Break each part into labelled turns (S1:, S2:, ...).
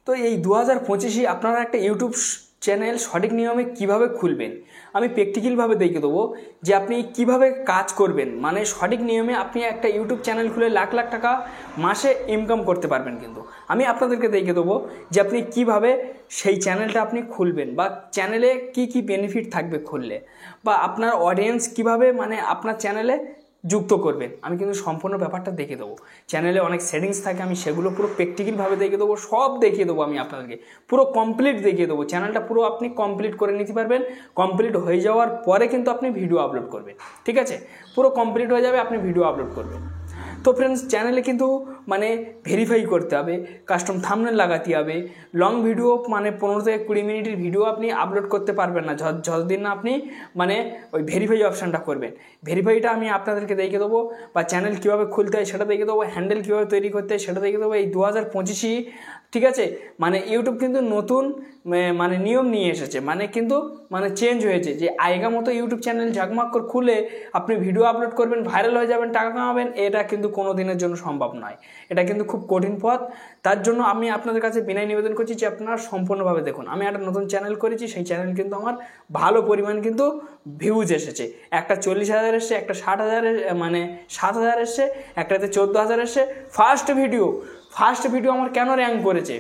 S1: তো এই 2025-এ আপনারা একটা ইউটিউব চ্যানেল সঠিক নিয়মে কিভাবে খুলবেন আমি প্র্যাকটিক্যালভাবে দেখিয়ে দেবো যে আপনি কিভাবে কাজ করবেন। মানে সঠিক নিয়মে আপনি একটা ইউটিউব চ্যানেল খুলে লাখ লাখ টাকা মাসে ইনকাম করতে পারবেন। কিন্তু আমি আপনাদেরকে দেখিয়ে দেবো যে আপনি কিভাবে সেই চ্যানেলটা আপনি খুলবেন বা চ্যানেলে কি কি বেনিফিট থাকবে খুললে, বা আপনার অডিয়েন্স কিভাবে মানে আপনার চ্যানেলে যুক্ত করবেন। আমি কিন্তু সম্পূর্ণ ব্যাপারটা দেখিয়ে দেবো। চ্যানেলে অনেক সেটিংস থাকে, আমি সেগুলো পুরো প্র্যাকটিক্যালভাবে দেখিয়ে দেবো, সব দেখিয়ে দেবো। আমি আপনাদেরকে পুরো কমপ্লিট দেখিয়ে দেবো। চ্যানেলটা পুরো আপনি কমপ্লিট করে নিতে পারবেন। কমপ্লিট হয়ে যাওয়ার পরে কিন্তু আপনি ভিডিও আপলোড করবেন। ঠিক আছে, পুরো কমপ্লিট হয়ে যাবে, আপনি ভিডিও আপলোড করবেন। তো ফ্রেন্ডস, চ্যানেলে কিন্তু মানে ভেরিফাই করতে হবে, কাস্টম থাম্বনেল লাগাতে হবে। লং ভিডিও মানে 15 থেকে 20 মিনিটের ভিডিও আপনি আপলোড করতে পারবেন না যতদিন না আপনি মানে ওই ভেরিফাই অপশানটা করবেন। ভেরিফাইটা আমি আপনাদেরকে দেখিয়ে দেবো, বা চ্যানেল কীভাবে খুলতে হয় সেটা দেখিয়ে দেবো, হ্যান্ডেল কীভাবে তৈরি করতে হয় সেটা দেখিয়ে দেবো। এই 2025-ই ঠিক আছে, মানে ইউটিউব কিন্তু নতুন মানে নিয়ম নিয়ে এসেছে, মানে কিন্তু মানে চেঞ্জ হয়েছে যে আগের মতো ইউটিউব চ্যানেল ঝাকমাক করে খুলে আপনি ভিডিও আপলোড করবেন, ভাইরাল হয়ে যাবেন, টাকা কামাবেন, এটা কিন্তু কোনো দিনের জন্য সম্ভব নয়। এটা কিন্তু খুব কঠিন পথ। তার জন্য আমি আপনাদের কাছে বিনয় নিবেদন করছি যে আপনারা সম্পূর্ণভাবে দেখুন। আমি একটা নতুন চ্যানেল করেছি, সেই চ্যানেল কিন্তু আমার ভালো পরিমাণ কিন্তু ভিউজ এসেছে। একটা 40,000 এসছে, একটা 60,000 মানে 7,000 এসছে, একটাতে 14,000 এসছে। ফার্স্ট ভিডিও আমার কেন র্যাঙ্ক করেছে?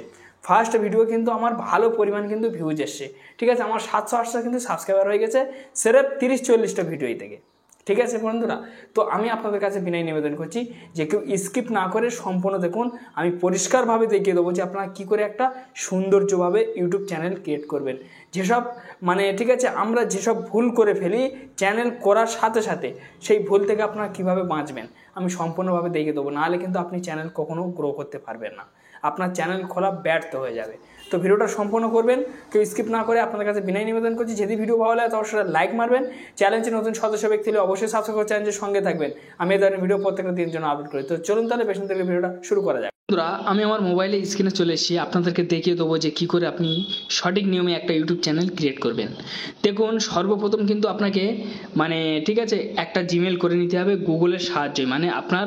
S1: ফার্স্ট ভিডিও কিন্তু আমার ভালো পরিমাণ কিন্তু ভিউজ এসছে। ঠিক আছে, আমার 700-800 কিন্তু সাবস্ক্রাইবার হয়ে গেছে সেরেফ 30-40টা ভিডিও থেকে। ঠিক আছে বন্ধুরা, তো আমি আপনাদের কাছে বিনয় নিবেদন করছি যে কেউ স্কিপ না করে সম্পূর্ণ দেখুন। আমি পরিষ্কারভাবে দেখিয়ে দেবো যে আপনারা কী করে একটা সৌন্দর্যভাবে ইউটিউব চ্যানেল ক্রিয়েট করবেন। যেসব মানে ঠিক আছে আমরা যেসব ভুল করে ফেলি চ্যানেল করার সাথে সাথে, সেই ভুল থেকে আপনারা কীভাবে বাঁচবেন আমি সম্পূর্ণভাবে দেখিয়ে দেবো। নাহলে কিন্তু আপনি চ্যানেল কখনো গ্রো করতে পারবেন না, আপনার চ্যানেল খোলা ব্যর্থ হয়ে যাবে। তো ভিডিওটা সম্পূর্ণ করবেন, কেউ স্কিপ না করে। আপনাদের কাছে বিনয় নিবেদন করছি, যদি ভিডিও ভালো লাগে তো অবশ্যই লাইক মারবেন। চ্যানেলটি নতুন সদস্য ব্যক্তি হলে অবশ্যই সাবস্ক্রাইব করে চ্যানেলের সঙ্গে থাকবেন। আমি এই ধরনের ভিডিও প্রত্যেকটা দিনের জন্য আপলোড করি। তো চলুন তাহলে পেছন থেকে ভিডিওটা শুরু করা যাক। বন্ধুরা, আমি আমার মোবাইলে স্ক্রিনে চলে এসেছি, আপনাদেরকে দেখিয়ে দেবো যে কী করে আপনি সঠিক নিয়মে একটা ইউটিউব চ্যানেল ক্রিয়েট করবেন। দেখুন, সর্বপ্রথম কিন্তু আপনাকে মানে ঠিক আছে একটা জিমেল করে নিতে হবে গুগলের সাহায্যে, মানে আপনার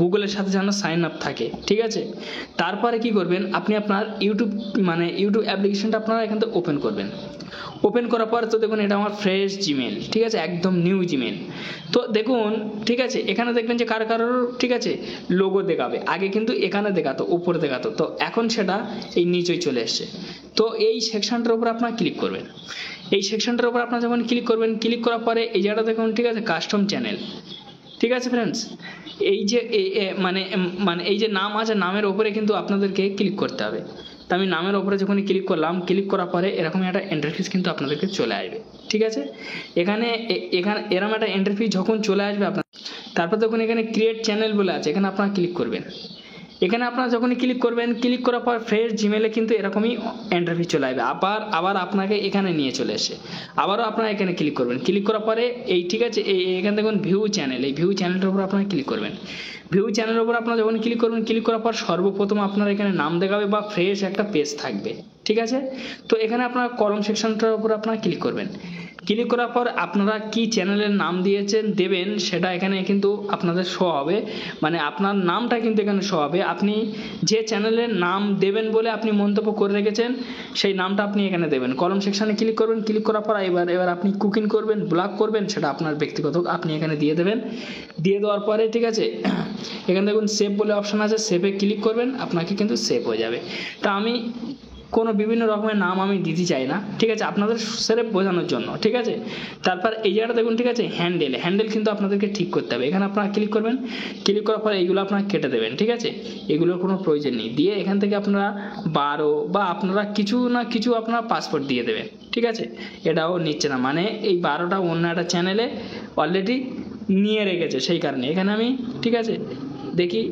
S1: গুগলের সাথে যেন সাইন আপ থাকে। ঠিক আছে, তারপরে কি করবেন, আপনি আপনার ইউটিউব অ্যাপ্লিকেশনটা আপনারা এখান থেকে ওপেন করবেন। ওপেন করার পর তো দেখুন এটা আমার ফ্রেশ জিমেল, ঠিক আছে, একদম নিউ জিমেল। তো দেখুন ঠিক আছে, এখানে দেখবেন যে কারোর ঠিক আছে লোগো দেখাবে, আগে কিন্তু এখানে দেখাতো, উপরে দেখাতো, তো এখন সেটা এই নিচেই চলে এসছে। তো এই সেকশনটার উপর আপনারা ক্লিক করবেন। এই সেকশনটার উপর আপনারা যখন ক্লিক করবেন, ক্লিক করার পরে এই জায়গাটা দেখুন ঠিক আছে কাস্টম চ্যানেল। ঠিক আছে ফ্রেন্ডস, এই যে মানে এই যে নাম আছে, নামের ওপরে কিন্তু আপনাদেরকে ক্লিক করতে হবে। তো আমি নামের ওপরে যখন ক্লিক করলাম, ক্লিক করার পরে এরকম একটা ইন্টারফেস কিন্তু আপনাদেরকে চলে আসবে। ঠিক আছে, এখানে এরকম একটা ইন্টারফেস যখন চলে আসবে আপনার, তারপর দেখুন এখানে ক্রিয়েট চ্যানেল বলে আছে, এখানে আপনারা ক্লিক করবেন। এখানে আপনারা যখনই ক্লিক করবেন, ক্লিক করার পর ফ্রেশ জিমেলে কিন্তু এরকমই ইন্টারফেস চলে আসবে। আবার আপনাকে এখানে নিয়ে চলে এসে আবারও আপনারা এখানে ক্লিক করবেন। ক্লিক করার পরে এই ঠিক আছে এখানে দেখুন ভিউ চ্যানেল, এই ভিউ চ্যানেলটার উপর আপনারা ক্লিক করবেন। ভিউ চ্যানেলের উপর আপনারা যখন ক্লিক করবেন, ক্লিক করার পর সর্বপ্রথম আপনার এখানে নাম দেখাবে বা ফ্রেশ একটা পেজ থাকবে। ঠিক আছে, তো এখানে আপনার কলম সেকশনটার উপর আপনারা ক্লিক করবেন। ক্লিক করার পর আপনারা কি চ্যানেলের নাম দেবেন সেটা এখানে কিন্তু আপনাদের শো হবে, মানে আপনার নামটা কিন্তু এখানে শো হবে। আপনি যে চ্যানেলের নাম দেবেন বলে আপনি মন্তব্য করে রেখেছেন সেই নামটা আপনি এখানে দেবেন। কলম সেকশনে ক্লিক করবেন। ক্লিক করার পর এবার আপনি কুকিং করবেন, ব্লগ করবেন, সেটা আপনার ব্যক্তিগত, আপনি এখানে দিয়ে দেবেন। দিয়ে দেওয়ার পরে ঠিক আছে এখানে দেখুন সেভ বলে অপশান আছে, সেভে ক্লিক করবেন, আপনাকে কিন্তু সেভ হয়ে যাবে। তা আমি কোনো বিভিন্ন রকমের নাম আমি দিতে চাই না, ঠিক আছে, আপনাদের সেরেফ বোঝানোর জন্য। ঠিক আছে, তারপর এই জায়গাটা দেখুন ঠিক আছে হ্যান্ডেল কিন্তু আপনাদেরকে ঠিক করতে হবে। এখানে আপনারা ক্লিক করবেন। ক্লিক করার পর এইগুলো আপনারা কেটে দেবেন। ঠিক আছে, এগুলোর কোনো প্রয়োজন নেই। দিয়ে এখান থেকে আপনারা 12 বা আপনারা কিছু না কিছু আপনারা পাসপোর্ট দিয়ে দেবেন। ঠিক আছে, এটাও নিচ্ছে না, মানে এই 12টা অন্য একটা চ্যানেলে অলরেডি নিয়ে রেখেছে, সেই কারণে এখানে আমি ঠিক আছে দেখি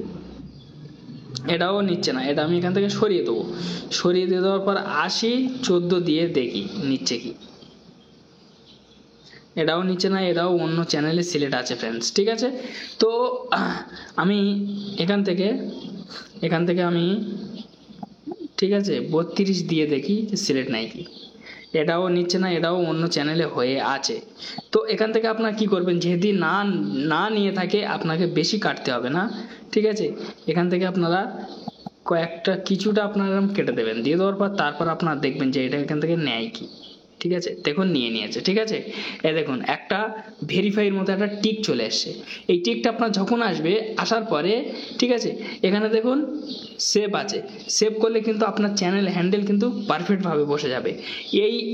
S1: এটাও নিচ্ছে না, এটা আমি এখান থেকে সরিয়ে দেবো। সরিয়ে দিয়ে দেওয়ার পর 80-14 দিয়ে দেখি নিচ্ছে কি, এটাও নিচ্ছে না, এটাও অন্য চ্যানেলে সিলেক্ট আছে ফ্রেন্ডস। ঠিক আছে, তো আমি এখান থেকে আমি ঠিক আছে 32 দিয়ে দেখি যে সিলেক্ট নাই কি, এটাও নিচ্ছে না, এটাও অন্য চ্যানেলে হয়ে আছে। তো এখান থেকে আপনারা কি করবেন, যেহেতু না নিয়ে থাকে আপনাকে বেশি কাটতে হবে না। ঠিক আছে, এখান থেকে আপনারা কয়েকটা কিছুটা আপনার এরকম কেটে দেবেন, দিয়ে দেওয়ার পর তারপর আপনার দেখবেন যে এটা এখান থেকে নেয় কি। ঠিক আছে, দেখুন নিয়ে নিয়েছে। ঠিক আছে, এ দেখুন একটা ভেরিফাইয়ের মতো একটা টিক চলে এসছে। এই টিকটা আপনার যখন আসবে, আসার পরে ঠিক আছে এখানে দেখুন সেভ আছে, সেভ করলে কিন্তু আপনার চ্যানেল হ্যান্ডেল কিন্তু পারফেক্টভাবে বসে যাবে।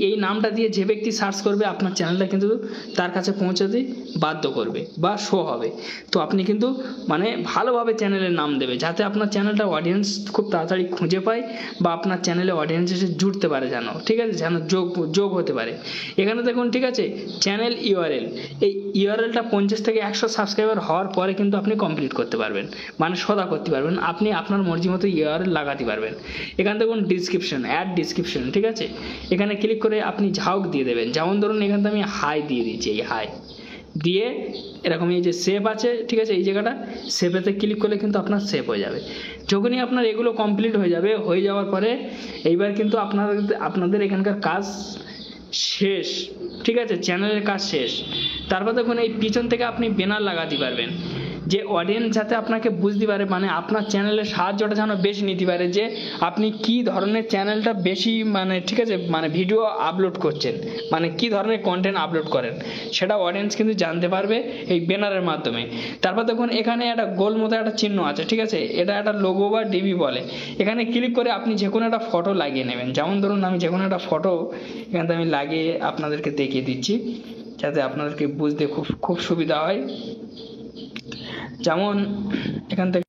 S1: এই নামটা দিয়ে যে ব্যক্তি সার্চ করবে আপনার চ্যানেলটা কিন্তু তার কাছে পৌঁছাতে বাধ্য করবে বা শো হবে। তো আপনি কিন্তু মানে ভালোভাবে চ্যানেলের নাম দেবে যাতে আপনার চ্যানেলটা অডিয়েন্স খুব তাড়াতাড়ি খুঁজে পায় বা আপনার চ্যানেলে অডিয়েন্স এসে জুড়তে পারে যেন। ঠিক আছে, যেন যোগ হতে পারে। এখানে দেখুন ঠিক আছে চ্যানেল ইউআরএল, এই ইউআরএলটা 50 থেকে 100 সাবস্ক্রাইবার হওয়ার পরে কিন্তু আপনি কমপ্লিট করতে পারবেন, মানে সদা করতে পারবেন, আপনি আপনার মর্জি মতো ইউআরএল লাগাতে পারবেন। এখানে দেখুন ডিসক্রিপশন, অ্যাড ডিসক্রিপশন। ঠিক আছে, এখানে ক্লিক করে আপনি ঝাউক দিয়ে দেবেন, যেমন ধরুন এখানে আমি হাই দিয়ে দিচ্ছি, এই হাই দিয়ে এরকম এই যে সেভ আছে ঠিক আছে এই জায়গাটা সেভেতে ক্লিক করলে কিন্তু আপনার সেভ হয়ে যাবে। যখনই আপনার এগুলো কমপ্লিট হয়ে যাবে, হয়ে যাওয়ার পরে এইবার কিন্তু আপনাদের এখানকার কাজ শেষ। ঠিক আছে, চ্যানেলের কাজ শেষ। তারপর দেখুন এই পিছন থেকে আপনি ব্যানার লাগাতে পারবেন যে অডিয়েন্স যাতে আপনাকে বুঝতে পারে, মানে আপনার চ্যানেলের সাহায্যটা যেন বেশি নিতে পারে যে আপনি কি ধরনের চ্যানেলটা বেশি মানে ঠিক আছে মানে ভিডিও আপলোড করছেন, মানে কি ধরনের কন্টেন্ট আপলোড করেন সেটা অডিয়েন্স কিন্তু জানতে পারবে এই ব্যানারের মাধ্যমে। তারপর দেখুন এখানে একটা গোল মতো একটা চিহ্ন আছে। ঠিক আছে, এটা একটা লোগো বা ডিবি বলে। এখানে ক্লিক করে আপনি যে কোনো একটা ফটো লাগিয়ে নেবেন, যেমন ধরুন আমি যে কোনো একটা ফটো এখান থেকে আমি লাগিয়ে আপনাদেরকে দেখিয়ে দিচ্ছি যাতে আপনাদেরকে বুঝতে খুব সুবিধা হয়। যেমন এখান থেকে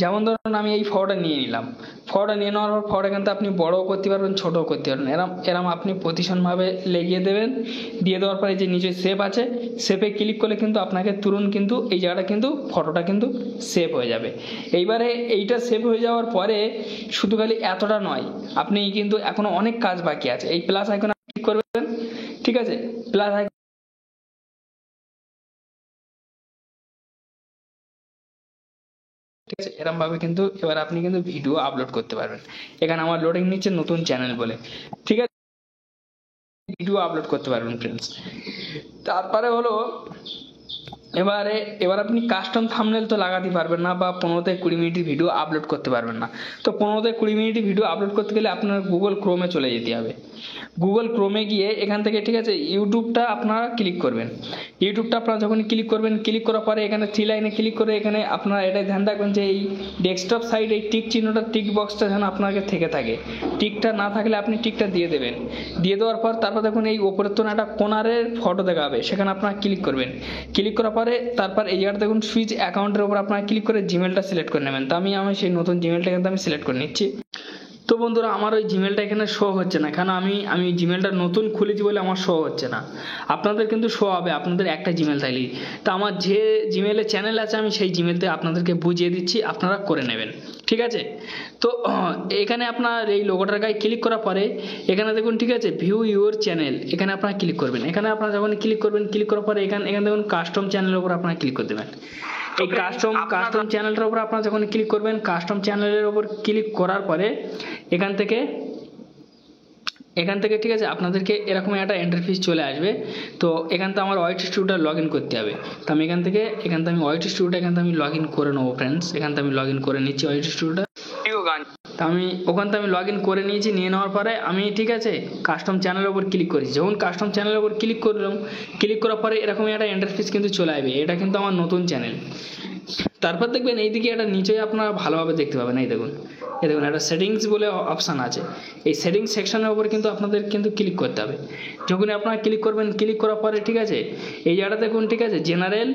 S1: যেমন ধরুন আমি এই ফটোটা নিয়ে নিলাম, ফটোটা নিয়ে নেওয়ার পর ফটো এখান থেকে আপনি বড়ও করতে পারবেন, ছোটও করতে পারবেন। এরম আপনি প্রতিসনভাবে লেগিয়ে দেবেন, দিয়ে দেওয়ার পরে যে নিচে সেভ আছে সেভে ক্লিক করলে কিন্তু আপনাকে তুরন্ত কিন্তু এই জায়গাটা কিন্তু ফটোটা কিন্তু সেভ হয়ে যাবে। এইবারে এইটা সেভ হয়ে যাওয়ার পরে শুধু খালি এতটা নয়, আপনি কিন্তু এখনো অনেক কাজ বাকি আছে। এই প্লাস আইকনে ক্লিক করবেন। ঠিক আছে, প্লাস আইকন ঠিক আছে এরকম ভাবে কিন্তু এবার আপনি কিন্তু ভিডিও আপলোড করতে পারবেন। এখানে আমার লোডিং নিচ্ছে নতুন চ্যানেল বলে। ঠিক আছে, ভিডিও আপলোড করতে পারবেন ফ্রেন্ডস। তারপরে হলো এবার আপনি কাস্টম থাম্বনেল তো লাগাতে পারবেন না বা 15 থেকে 20 মিনিটের ভিডিও আপলোড করতে পারবেন না। তো 15 থেকে 20 মিনিটের ভিডিও আপলোড করতে গেলে আপনার গুগল ক্রোমে চলে যেতে হবে। গুগল ক্রোমে গিয়ে এখান থেকে ঠিক আছে ইউটিউবটা আপনারা ক্লিক করবেন। ইউটিউবটা আপনারা যখন ক্লিক করবেন, ক্লিক করার পরে এখানে 3 লাইনে ক্লিক করে এখানে আপনারা এটাই ধ্যান রাখবেন যে এই ডেস্কটপ সাইড এই টিক চিহ্নটা, টিক বক্সটা যেন আপনাকে থেকে থাকে। টিকটা না থাকলে আপনি টিকটা দিয়ে দেবেন। দিয়ে দেওয়ার পর তারপর দেখুন এই ওপরের তো একটা কোনারের ফটো দেখাবে, সেখানে আপনারা ক্লিক করবেন। ক্লিক করার পরে তারপর এই জায়গাটা দেখুন সুইচ অ্যাকাউন্টের উপর আপনারা ক্লিক করে জিমেলটা সিলেক্ট করে নেবেন। তো আমি সেই নতুন জিমেলটা কিন্তু আমি সিলেক্ট করে নিচ্ছি। তো বন্ধুরা আমার ওই জিমেলটা এখানে শো হচ্ছে না, কারণ আমি জিমেলটা নতুন খুলেছি বলে আমার শো হচ্ছে না। আপনাদের কিন্তু শো হবে আপনাদের একটা জিমেল থাকলেই। তো আমার যে জিমেলে চ্যানেল আছে আমি সেই জিমেলতে আপনাদেরকে বুঝিয়ে দিচ্ছি, আপনারা করে নেবেন। ঠিক আছে, তো এখানে আপনার এই লোগোটার গায়ে ক্লিক করার পরে এখানে দেখুন ঠিক আছে ভিউ ইউর চ্যানেল, এখানে আপনারা ক্লিক করবেন। এখানে আপনারা যখন ক্লিক করবেন, ক্লিক করার পরে এখানে দেখুন কাস্টম চ্যানেলের উপর আপনারা ক্লিক করে দেবেন। এই কাস্টম চ্যানেলটার উপর আপনারা যখন ক্লিক করবেন, কাস্টম চ্যানেলের উপর ক্লিক করার পরে এখান থেকে ঠিক আছে আপনাদেরকে এরকম একটা ইন্টারফেস চলে আসবে। তো এখান থেকে আমার ওয়াইটি স্টুডিওটা লগ ইন করতে হবে। তো আমি এখান থেকে আমি ওয়াইটি স্টুডিওটা এখান থেকে আমি লগ ইন করে নেবো ফ্রেন্ডস। এখান থেকে আমি লগ ইন করে নিচ্ছি ওয়াইটি স্টুডিওটা। তো আমি ওখান থেকে আমি লগ ইন করে নিয়েছি। নিয়ে নেওয়ার পরে আমি ঠিক আছে কাস্টম চ্যানেলের উপর ক্লিক করেছি। যখন কাস্টম চ্যানেলের উপর ক্লিক করলাম, ক্লিক করার পরে এরকম একটা ইন্টারফেস কিন্তু চলে আসবে। এটা কিন্তু আমার নতুন চ্যানেল। তারপর দেখবেন এইদিকে একটা নিচে আপনারা ভালোভাবে দেখতে পাবেন, এই দেখুন একটা সেটিংস বলে অপশান আছে। এই সেটিংস সেকশনের উপর কিন্তু আপনাদের কিন্তু ক্লিক করতে হবে। যখন আপনারা ক্লিক করবেন, ক্লিক করার পরে ঠিক আছে এই জায়গাটা দেখুন ঠিক আছে জেনারেল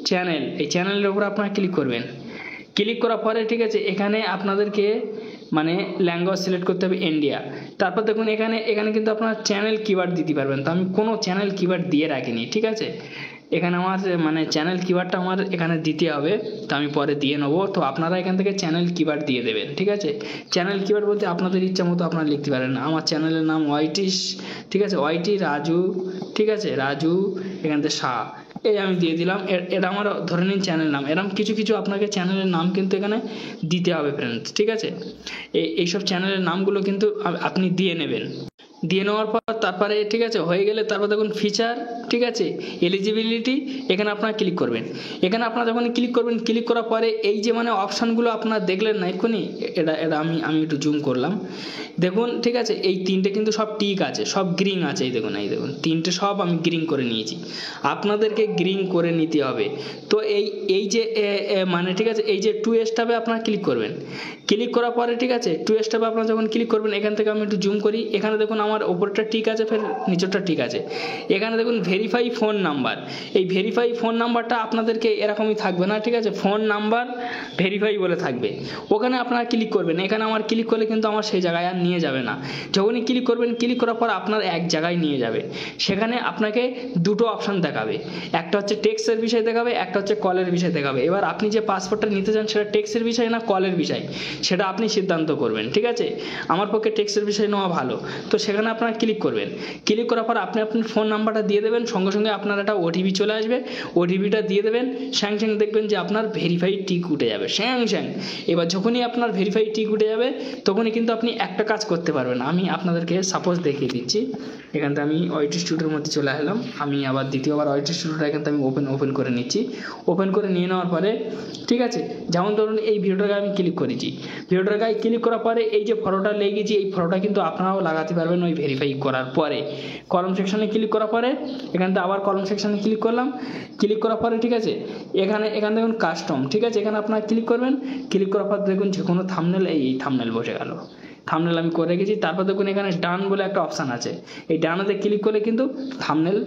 S1: চ্যানেল, এই চ্যানেলের উপর আপনারা ক্লিক করবেন। ক্লিক করার পরে ঠিক আছে এখানে আপনাদেরকে মানে ল্যাঙ্গুয়েজ সিলেক্ট করতে হবে ইন্ডিয়া। তারপর দেখুন এখানে কিন্তু আপনারা চ্যানেল কিওয়ার্ড দিতে পারবেন। তো আমি কোনো চ্যানেল কিওয়ার্ড দিয়ে রাখিনি। ঠিক আছে, এখানে আমার মানে চ্যানেল কিওয়ার্ডটা আমার এখানে দিতে হবে, তো আমি পরে দিয়ে নেবো। তো আপনারা এখান থেকে চ্যানেল কিওয়ার্ড দিয়ে দেবেন। ঠিক আছে, চ্যানেল কিওয়ার্ড বলতে আপনাদের ইচ্ছা মতো আপনারা লিখতে পারেন। আমার চ্যানেলের নাম ওয়াইটিস, ঠিক আছে ওয়াইটি রাজু, ঠিক আছে রাজু এখান থেকে শাহ, এই আমি দিয়ে দিলাম। এটা আমার ধরে নিন চ্যানেল নাম। এরকম কিছু আপনাকে চ্যানেলের নাম কিন্তু এখানে দিতে হবে ফ্রেন্ডস। ঠিক আছে, এইসব চ্যানেলের নামগুলো কিন্তু আপনি দিয়ে নেবেন। দিয়ে নেওয়ার পর তারপরে ঠিক আছে হয়ে গেলে তারপর দেখুন ফিচার, ঠিক আছে, এলিজিবিলিটি, এখানে আপনারা ক্লিক করবেন। এখানে আপনারা যখন ক্লিক করবেন, ক্লিক করার পরে এই যে মানে অপশানগুলো আপনারা দেখলেন না এক্ষুনি, এটা আমি একটু জুম করলাম, দেখুন ঠিক আছে, এই তিনটে কিন্তু সব টিক আছে, সব গ্রিন আছে, এই দেখুন তিনটে সব আমি গ্রিন করে নিয়েছি। আপনাদেরকে গ্রিন করে নিতে হবে। তো এই যে মানে ঠিক আছে, এই যে 2 স্টেপে আপনারা ক্লিক করবেন। ক্লিক করার পরে ঠিক আছে, 2 স্টেপে আপনারা যখন ক্লিক করবেন, এখান থেকে আমি একটু জুম করি, এখানে দেখুন আমার ওপরটা ঠিক আছে, ফের নিচেরটা ঠিক আছে। এখানে দেখুন ভেরিফাই ফোন নাম্বার, এই ভেরিফাই ফোন নাম্বারটা আপনাদেরকে এরকমই থাকবে না, ঠিক আছে, ফোন নাম্বার ভেরিফাই বলে থাকবে, ওখানে আপনারা ক্লিক করবেন। এখানে আমার ক্লিক করলে কিন্তু আমার সেই জায়গায় আর নিয়ে যাবে না। যখনই ক্লিক করবেন, ক্লিক করার পর আপনার এক জায়গায় নিয়ে যাবে। সেখানে আপনাকে দুটো অপশান দেখাবে, একটা হচ্ছে টেক্সটের বিষয় দেখাবে, একটা হচ্ছে কলের বিষয় দেখাবে। এবার আপনি যে পাসপোর্টটা নিতে চান সেটা টেক্সটের বিষয় না কলের বিষয়, সেটা আপনি সিদ্ধান্ত করবেন, ঠিক আছে। আমার পক্ষে টেক্সটের বিষয় নেওয়া ভালো। তো সেখানে আপনারা ক্লিক করবেন। ক্লিক করার পর আপনি আপনার ফোন নাম্বারটা দিয়ে দেবেন, সঙ্গে সঙ্গে আপনার একটা ওটিপি চলে আসবে, ওটিপিটা দিয়ে দেবেন, স্যাং দেখবেন যে আপনার ভেরিফাই টিক উঠে যাবে, স্যাং। এবার যখনই আপনার ভেরিফাই টিক উঠে যাবে, তখনই কিন্তু আপনি একটা কাজ করতে পারবেন। আমি আপনাদেরকে সাপোজ দেখিয়ে দিচ্ছি। এখান থেকে আমি ওয়াইটি স্টুডিওর মধ্যে চলে আসলাম, আমি আবার দ্বিতীয়বার ওয়াইটি স্টুডিওটা এখান থেকে আমি ওপেন করে নিচ্ছি। ওপেন করে নিয়ে নেওয়ার পরে ঠিক আছে, যেমন ধরুন এই ভিডিওটাকে আমি ক্লিক করেছি, ভিডিওটার গায়ে ক্লিক করার পরে এই যে ফটোটা লেগেছি, এই ফটোটা কিন্তু আপনারাও লাগাতে পারবেন ওই ভেরিফাই করার পরে। কলম সেকশনে ক্লিক করার পরে এখান থেকে আবার কলম সেকশনে ক্লিক করলাম। ক্লিক করার পরে ঠিক আছে, এখানে দেখুন কাস্টম, ঠিক আছে, এখানে আপনারা ক্লিক করবেন। ক্লিক করার পর দেখুন যে কোনো থাম্বনেল, এই থাম্বনেল বসে গেল, থাম্বনেল আমি করে রেখেছি। তারপর দেখুন এখানে ডান বলে একটা অপশান আছে, এই ডানেতে ক্লিক করলে কিন্তু থাম্বনেল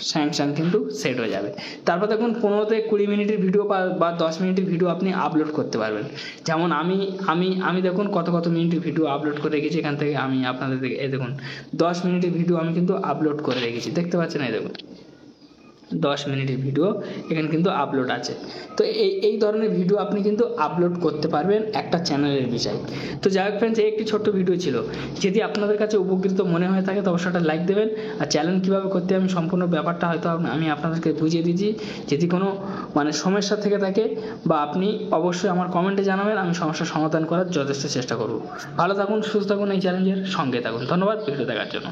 S1: স্যাং কিন্তু সেট হয়ে যাবে। তারপর দেখুন 15 থেকে 20 মিনিটের ভিডিও বা 10 মিনিটের ভিডিও আপনি আপলোড করতে পারবেন। যেমন আমি দেখুন কত মিনিটের ভিডিও আপলোড করে রেখেছি। এখান থেকে আমি আপনাদের দেখুন 10 মিনিটের ভিডিও আমি কিন্তু আপলোড করে রেখেছি, দেখতে পাচ্ছেন, এই দেখুন 10 মিনিটের ভিডিও এখানে কিন্তু আপলোড আছে। তো এই ধরনের ভিডিও আপনি কিন্তু আপলোড করতে পারবেন একটা চ্যানেলের বিষয়। তো যাই হোক ফ্রেন্ডস, এই একটি ছোট্ট ভিডিও ছিল। যদি আপনাদের কাছে উপকৃত মনে হয়ে থাকে তো অবশ্যই একটা লাইক দেবেন। আর চ্যানেল কীভাবে করতে আমি সম্পূর্ণ ব্যাপারটা হয়তো আমি আপনাদেরকে বুঝিয়ে দিয়েছি। যদি কোনো মানে সমস্যা থেকে থাকে বা আপনি অবশ্যই আমার কমেন্টে জানাবেন, আমি সমস্যার সমাধান করার যথেষ্ট চেষ্টা করব। ভালো থাকুন, সুস্থ থাকুন, এই চ্যালেঞ্জের সঙ্গে থাকুন। ধন্যবাদ ভিডিও দেখার জন্য।